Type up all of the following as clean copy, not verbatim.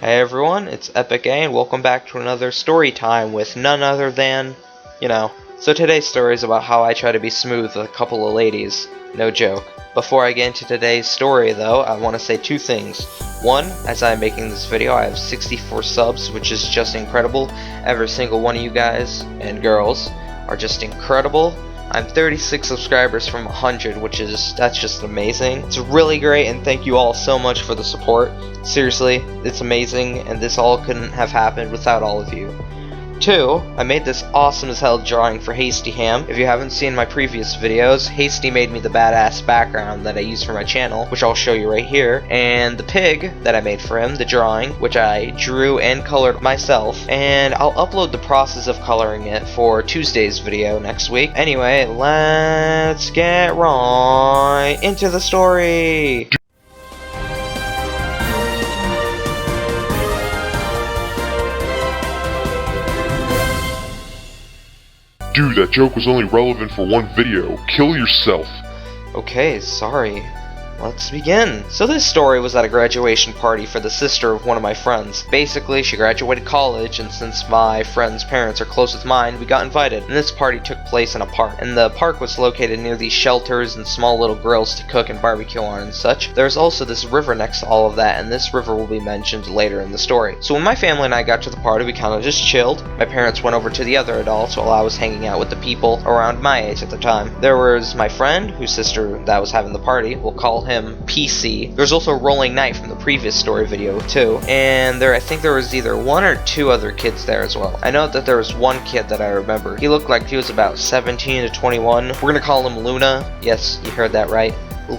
Hey everyone, it's Epic A and welcome back to another story time with none other than, So today's story is about how I try to be smooth with a couple of ladies. No joke. Before I get into today's story though, I want to say two things. One, as I'm making this video, I have 64 subs, which is just incredible. Every single one of you guys and girls are just incredible. I'm 36 subscribers from 100, that's just amazing. It's really great, and thank you all so much for the support. Seriously, it's amazing, and this all couldn't have happened without all of you. Two, I made this awesome as hell drawing for Hasty Ham. If you haven't seen my previous videos, Hasty made me the badass background that I use for my channel, which I'll show you right here, and the pig that I made for him, the drawing, which I drew and colored myself, and I'll upload the process of coloring it for Tuesday's video next week. Anyway, let's get right into the story! Dude, that joke was only relevant for one video. Kill yourself. Okay, sorry. Let's begin. So this story was at a graduation party for the sister of one of my friends. Basically, she graduated college, and since my friend's parents are close with mine, we got invited. And this party took place in a park. And the park was located near these shelters and small little grills to cook and barbecue on and such. There's also this river next to all of that, and this river will be mentioned later in the story. So when my family and I got to the party, we kind of just chilled. My parents went over to the other adults while I was hanging out with the people around my age at the time. There was my friend, whose sister that was having the party. We'll call him PC. There's also Rolling Knight from the previous story video too, and I think there was either one or two other kids there as well. I know that there was one kid that I remember. He looked like he was about 17 to 21. We're gonna call him Luna. Yes, you heard that right.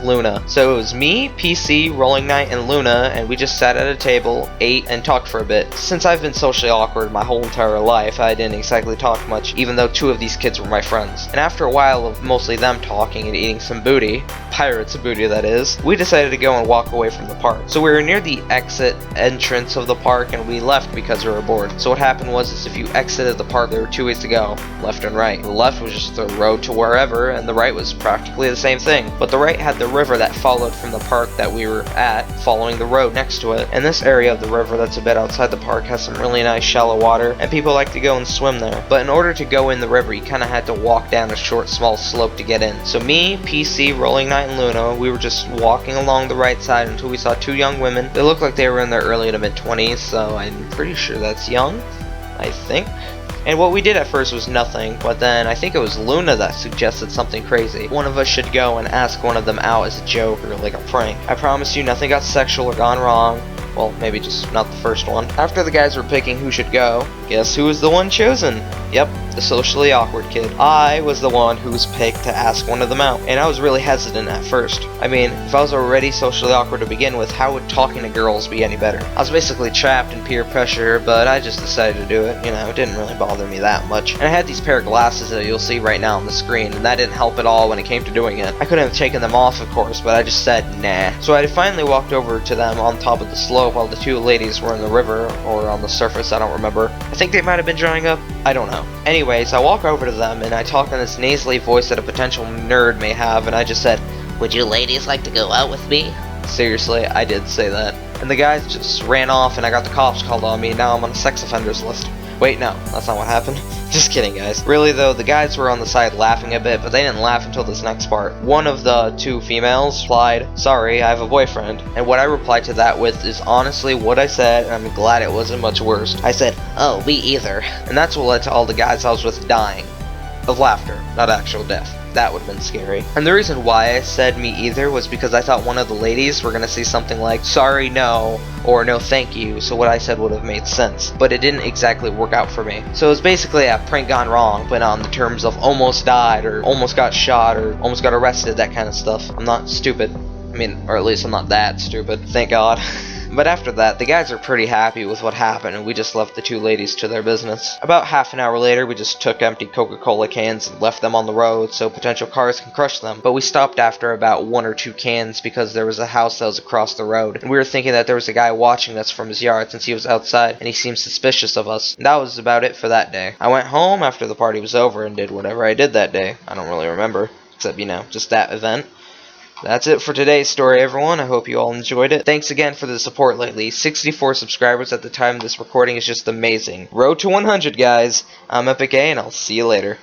Luna. So it was me, PC, Rolling Knight, and Luna, and we just sat at a table, ate, and talked for a bit. Since I've been socially awkward my whole entire life, I didn't exactly talk much, even though two of these kids were my friends. And after a while of mostly them talking and eating some booty, pirates booty that is, we decided to go and walk away from the park. So we were near the exit entrance of the park, and we left because we were bored. So what happened was if you exited the park, there were two ways to go, left and right. The left was just the road to wherever, and the right was practically the same thing. But the right had the river that followed from the park that we were at, following the road next to it. And this area of the river that's a bit outside the park has some really nice shallow water, and people like to go and swim there. But in order to go in the river, you kind of had to walk down a short, small slope to get in. So me, PC, Rolling Knight, and Luna, we were just walking along the right side until we saw two young women. They looked like they were in their early to mid-20s, so I'm pretty sure that's young, I think. And what we did at first was nothing, but then I think it was Luna that suggested something crazy. One of us should go and ask one of them out as a joke or like a prank. I promise you nothing got sexual or gone wrong. Well, maybe just not the first one. After the guys were picking who should go, guess who was the one chosen? Yep, the socially awkward kid. I was the one who was picked to ask one of them out, and I was really hesitant at first. I mean, if I was already socially awkward to begin with, how would talking to girls be any better? I was basically trapped in peer pressure, but I just decided to do it. It didn't really bother me that much. And I had these pair of glasses that you'll see right now on the screen, and that didn't help at all when it came to doing it. I couldn't have taken them off, of course, but I just said nah. So I finally walked over to them on top of the slope while the two ladies were in the river, or on the surface, I don't remember. I think they might have been drying up, I don't know. Anyways, I walk over to them and I talk in this nasally voice that a potential nerd may have, and I just said, "Would you ladies like to go out with me?" Seriously, I did say that. And the guys just ran off and I got the cops called on me, and now I'm on a sex offenders list. Wait, no, that's not what happened. Just kidding, guys. Really though, the guys were on the side laughing a bit, but they didn't laugh until this next part. One of the two females replied, "Sorry, I have a boyfriend." And what I replied to that with is honestly what I said, and I'm glad it wasn't much worse. I said, "Oh, me either." And that's what led to all the guys I was with dying. Of laughter, not actual death. That would have been scary. And the reason why I said me either was because I thought one of the ladies were gonna say something like, "Sorry, no," or "No, thank you," so what I said would have made sense. But it didn't exactly work out for me. So it was basically a prank gone wrong, but on the terms of almost died, or almost got shot, or almost got arrested, that kind of stuff. I'm not stupid. I mean, or at least I'm not that stupid. Thank God. But after that, the guys are pretty happy with what happened, and we just left the two ladies to their business. About half an hour later, we just took empty Coca-Cola cans and left them on the road so potential cars can crush them. But we stopped after about one or two cans because there was a house that was across the road, and we were thinking that there was a guy watching us from his yard since he was outside, and he seemed suspicious of us. And that was about it for that day. I went home after the party was over and did whatever I did that day. I don't really remember, except, just that event. That's it for today's story, everyone. I hope you all enjoyed it. Thanks again for the support lately. 64 subscribers at the time of this recording is just amazing. Road to 100, guys. I'm Epic A, and I'll see you later.